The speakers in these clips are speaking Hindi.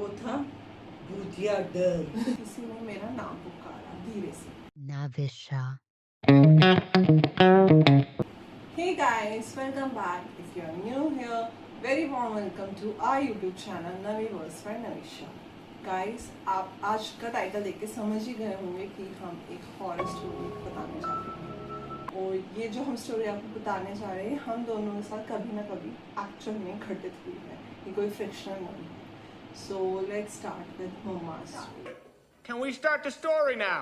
वो था भूतिया डर। किसी ने मेरा नाम पुकारा धीरे से। Navisha. Hey guys, welcome back. If you are new here, very warm welcome to our YouTube channel Naviverse by Navisha. Guys, आप आज का टाइटल देख के समझ ही गए होंगे कि हम एक हॉरर स्टोरी बताने जा रहे हैं। और ये जो हम स्टोरी आपको बताने जा रहे हैं, हम दोनों के साथ कभी ना कभी एक्चुअल में घटित हुई है। ये कोई फिक्शनल नहीं है। So let's start with Mama's story. Can we start the story now?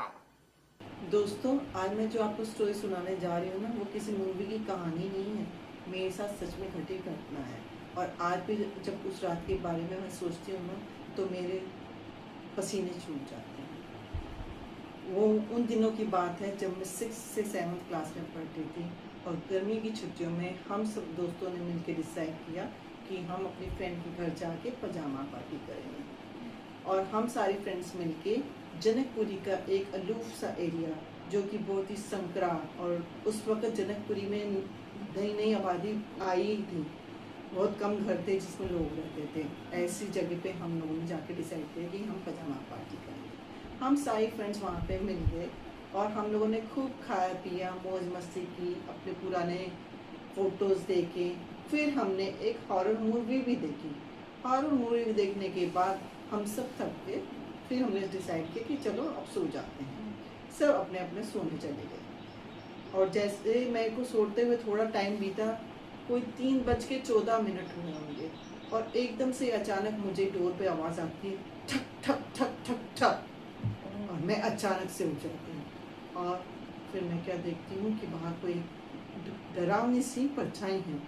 दोस्तों, आज मैं जो आपको स्टोरी सुनाने जा रही हूँ ना, वो किसी मूवी की कहानी नहीं है, मेरे साथ सच में घटी घटना है। और आज भी जब उस रात के बारे में मैं सोचती हूँ ना, तो मेरे पसीने छूट जाते हैं। वो उन दिनों की बात है जब मैं 6 से 7 क्लास में पढ़ती थी और गर्मी की छुट्टियों में हम सब दोस्तों ने मिलकर डिसाइड किया कि हम अपनी फ्रेंड के घर जाके पजामा पार्टी करेंगे। और हम सारी फ्रेंड्स मिलके जनकपुरी का एक अलूफ सा एरिया, जो कि बहुत ही संकरा, और उस वक्त जनकपुरी में नई नई आबादी आई ही थी, बहुत कम घर थे जिसमें लोग रहते थे। ऐसी जगह पे हम लोगों ने जाके डिसाइड किया कि हम पजामा पार्टी करेंगे। हम सारी फ्रेंड्स वहाँ पे मिल गए और हम लोगों ने खूब खाया पिया, मौज मस्ती की, अपने पुराने फ़ोटोज़ देखे। फिर हमने एक हॉरर मूवी भी देखी। हॉरर मूवी देखने के बाद हम सब थक गए। फिर हमने डिसाइड किया कि चलो अब सो जाते हैं। सब अपने अपने सोने चले गए और जैसे मेरे को सोते हुए थोड़ा टाइम बीता, कोई 3:14 हुए होंगे और एकदम से अचानक मुझे डोर पे आवाज़ आती है, ठक ठक ठक ठक ठक, और मैं अचानक से उठ जाती हूँ। और फिर मैं क्या देखती हूँ कि बाहर कोई डरावनी सी परछाई है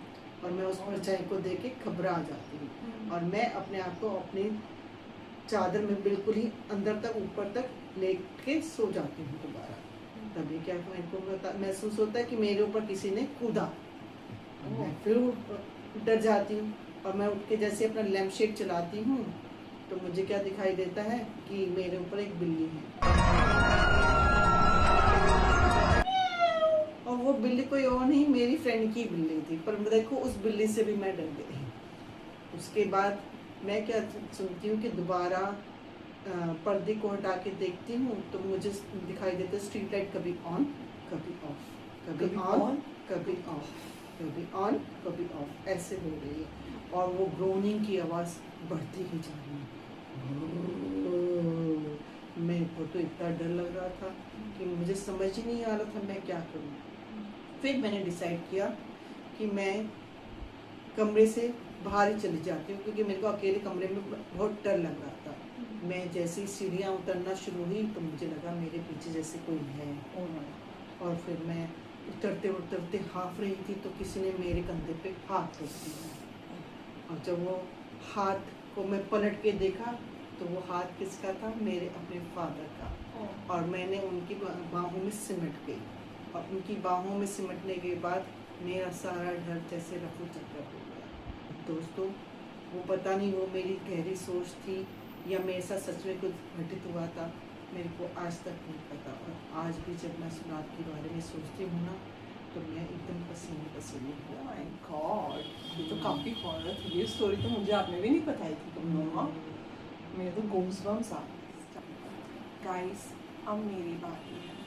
और मैं उस परछाई को देख के घबरा जाती हूँ और मैं अपने आप को अपनी चादर में बिल्कुल ही अंदर तक ऊपर तक लेके सो जाती हूँ दोबारा। तभी क्या मेरे को महसूस होता है कि मेरे ऊपर किसी ने कूदा। मैं फिर डर जाती हूँ और मैं उठ के जैसे अपना लैम्प शेड चलाती हूँ तो मुझे क्या दिखाई देता है कि मेरे ऊपर एक बिल्ली है। और वो बिल्ली कोई और नहीं, मेरी फ्रेंड की बिल्ली थी। पर देखो, उस बिल्ली से भी मैं डर गई। उसके बाद मैं क्या सुनती हूँ कि दोबारा पर्दे को हटा के देखती हूँ तो मुझे दिखाई देता है स्ट्रीट लाइट कभी ऑन कभी ऑफ, कभी ऑन कभी ऑफ, कभी ऑन कभी ऑफ, ऐसे हो रही है। और वो ग्रोनिंग की आवाज़ बढ़ती ही जा रही है। मेरे को तो इतना डर लग रहा था कि मुझे समझ ही नहीं आ रहा था मैं क्या करूँ। फिर मैंने डिसाइड किया कि मैं कमरे से बाहर ही चली जाती हूँ, क्योंकि मेरे को अकेले कमरे में बहुत डर लग रहा था। मैं जैसे ही सीढ़ियाँ उतरना शुरू हुई तो मुझे लगा मेरे पीछे जैसे कोई है। और फिर मैं उतरते उतरते हाँफ रही थी तो किसी ने मेरे कंधे पे हाथ रख दिया। और जब वो हाथ को मैं पलट के देखा तो वो हाथ किसका था? मेरे अपने फादर का। और मैंने उनकी बाहों में सिमट गई और उनकी बाहों में सिमटने के बाद मेरा सारा डर जैसे रफू चक्कर हो गया। दोस्तों, वो पता नहीं वो मेरी गहरी सोच थी या मेरे साथ सच में कुछ घटित हुआ था, मेरे को आज तक नहीं पता। और आज भी जब मैं उस रात के बारे में सोचती हूँ ना तो मैं एकदम पसीने पसीने Oh my God, ये तो काफी हॉरर थी। ये स्टोरी तो मुझे आपने भी नहीं बताई थी तुम लोग। मेरे तो गूज़बम्स आ गए। गाइस, अब मेरी बारी है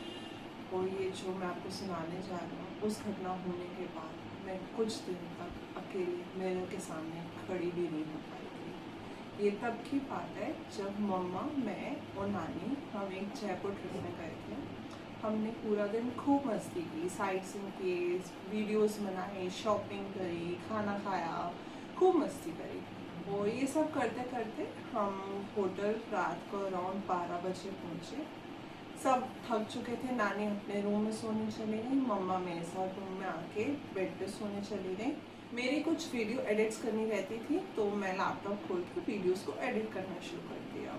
और ये जो मैं आपको सुनाने जा रही हूँ, उस घटना होने के बाद मैं कुछ दिन तक अकेले मिरर के सामने खड़ी भी नहीं हो पाई थी। ये तब की बात है जब मम्मा, मैं और नानी हम एक जयपुर ट्रिप में गए थे। हमने पूरा दिन खूब मस्ती की, साइट सीइंग किए, वीडियोस बनाए, शॉपिंग करी, खाना खाया, खूब मस्ती करी। और ये सब करते करते हम होटल रात को अराउंड 12 बजे पहुँचे। सब थक चुके थे। नानी अपने रूम में सोने चली गई, मम्मा मेरे साथ रूम में आके बेड पे सोने चली गई। मेरी कुछ वीडियो एडिट्स करनी रहती थी तो मैं लैपटॉप खोल के वीडियोस को एडिट करना शुरू कर दिया।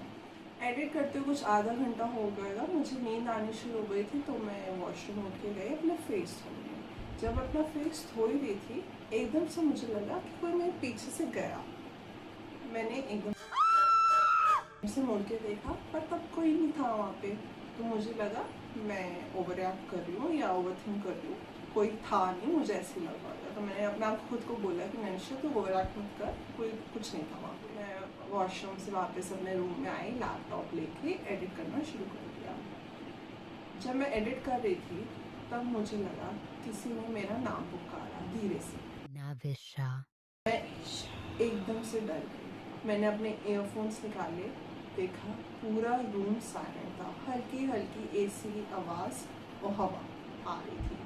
एडिट करते हुए कुछ आधा घंटा हो गया, मुझे नींद आनी शुरू हो गई थी तो मैं वॉशरूम उठ के गई अपना फेस धोने। जब अपना फेस धो ही रही थी, एकदम से मुझे लगा कि कोई मेरे पीछे से गया। मैंने एकदम से मुड़ के देखा पर तब कोई नहीं था वहाँ पे। तो मुझे लगा मैं ओवर एक्ट कर रही हूँ या ओवर थिंक कर रही हूँ, कोई था नहीं, मुझे ऐसे लग रहा था। तो मैंने अपने आप खुद को बोला कि नैनिशा तू ओवर एक्ट मत कर, कोई कुछ नहीं था वहाँ पे। मैं वॉशरूम से वापस अपने रूम में आई, लैपटॉप लेके एडिट करना शुरू कर दिया। जब मैं एडिट कर रही थी तब मुझे लगा किसी ने मेरा नाम पुकारा धीरे से। Navisha. मैं एकदम से डर गई। मैंने अपने ईयरफोन्स निकाले, देखा पूरा रूम साइलेंट था, हल्की हल्की एसी की आवाज़ और हवा आ रही थी।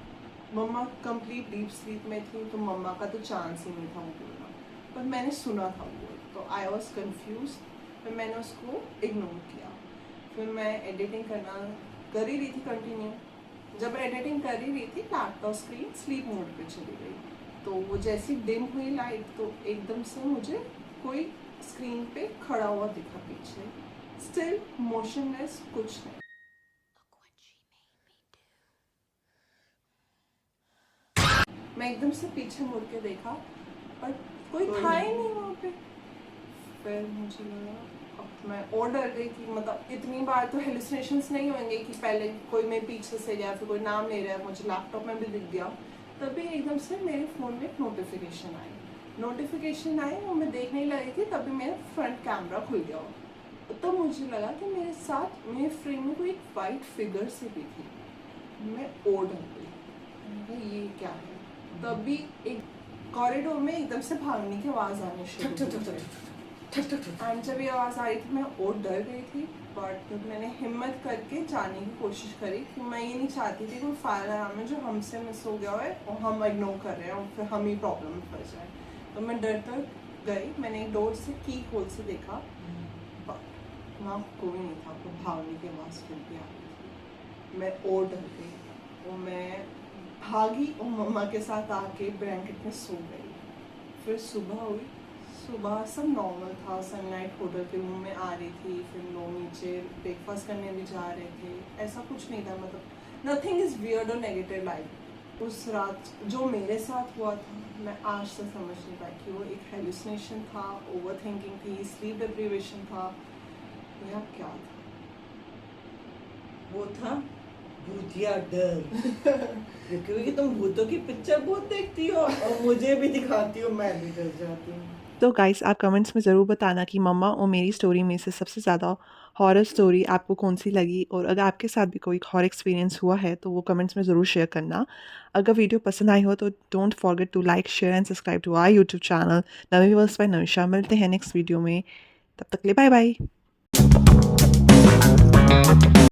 मम्मा कंप्लीट डीप स्लीप में थी तो मम्मा का तो चांस ही नहीं था वो बोलना, पर मैंने सुना था वो, तो आई वॉज कन्फ्यूज। फिर मैंने उसको इग्नोर किया। फिर मैं एडिटिंग कर ही रही थी कंटिन्यू। जब एडिटिंग कर ही रही थी लैपटॉप स्क्रीन स्लीप मोड पे चली गई, तो वो जैसी डिम हुई लाइट तो एकदम से मुझे कोई स्क्रीन पे खड़ा हुआ दिखा पीछे, स्टिल मोशनलेस, कुछ नहीं। मैं एकदम से पीछे मुड़ के देखा पर कोई था ही नहीं वहाँ पे। फिर मुझे लगा, अब मैं और डर गई कि मतलब इतनी बार तो हेलुसिनेशंस नहीं होंगे कि पहले कोई मेरे पीछे से या फिर कोई नाम ले रहा है, मुझे लैपटॉप में भी दिख गया। तभी एकदम से मेरे फ़ोन में एक नोटिफिकेशन आई और मैं देखने लगी थी, तभी मेरा फ्रंट कैमरा खुल गया। तब मुझे लगा कि मेरे साथ मेरे फ्रेम में कोई एक वाइट फिगर से भी थी। मैं और डर गई, मैंने कहा ये क्या है। तभी एक कॉरिडोर में एकदम से भागने की आवाज़ आनी शुरू हुई। एंड जब ये आवाज़ आ रही थी मैं और डर गई थी, बट मैंने हिम्मत करके जाने की कोशिश करी कि मैं ये नहीं चाहती थी कोई फायर अलार्म है जो हमसे मिस हो गया है और हम इग्नोर कर रहे हैं और फिर हम ही प्रॉब्लम में फंस जाए। तो मैं डर कर गई, मैंने एक डोर से की होल से देखा, बट वहाँ कोई नहीं था। तो भागने की आवाज़ फिर भी आ रही थी। मैं और डर गई और मैं भागी और मम्मा के साथ आके ब्लैंकेट में सो गई। फिर सुबह हुई, सुबह सब नॉर्मल था, सनलाइट होटल के रूम में आ रही थी, फिर लोग नीचे ब्रेकफास्ट करने भी जा रहे थे, ऐसा कुछ नहीं था। मतलब नथिंग इज़ वियर्ड और नेगेटिव लाइफ। उस रात जो मेरे साथ हुआ था मैं आज तक समझ नहीं पाई कि वो एक हेलुसिनेशन था, ओवर थिंकिंग थी, स्लीप डिप्रीवेशन था या क्या था। वो था भूतिया डर। क्योंकि तुम भूतों की पिक्चर बहुत देखती हो और मुझे भी दिखाती हो, मैं भी डर जाती हूँ। तो गाइस आप कमेंट्स में ज़रूर बताना कि मम्मा और मेरी स्टोरी में से सबसे ज़्यादा हॉरर स्टोरी आपको कौन सी लगी, और अगर आपके साथ भी कोई हॉरर एक्सपीरियंस हुआ है तो वो कमेंट्स में ज़रूर शेयर करना। अगर वीडियो पसंद आई हो तो don't forget to like, share and subscribe to our YouTube channel Navi worlds by Navisha. मिलते हैं नेक्स्ट वीडियो में, तब तक के लिए बाय बाय।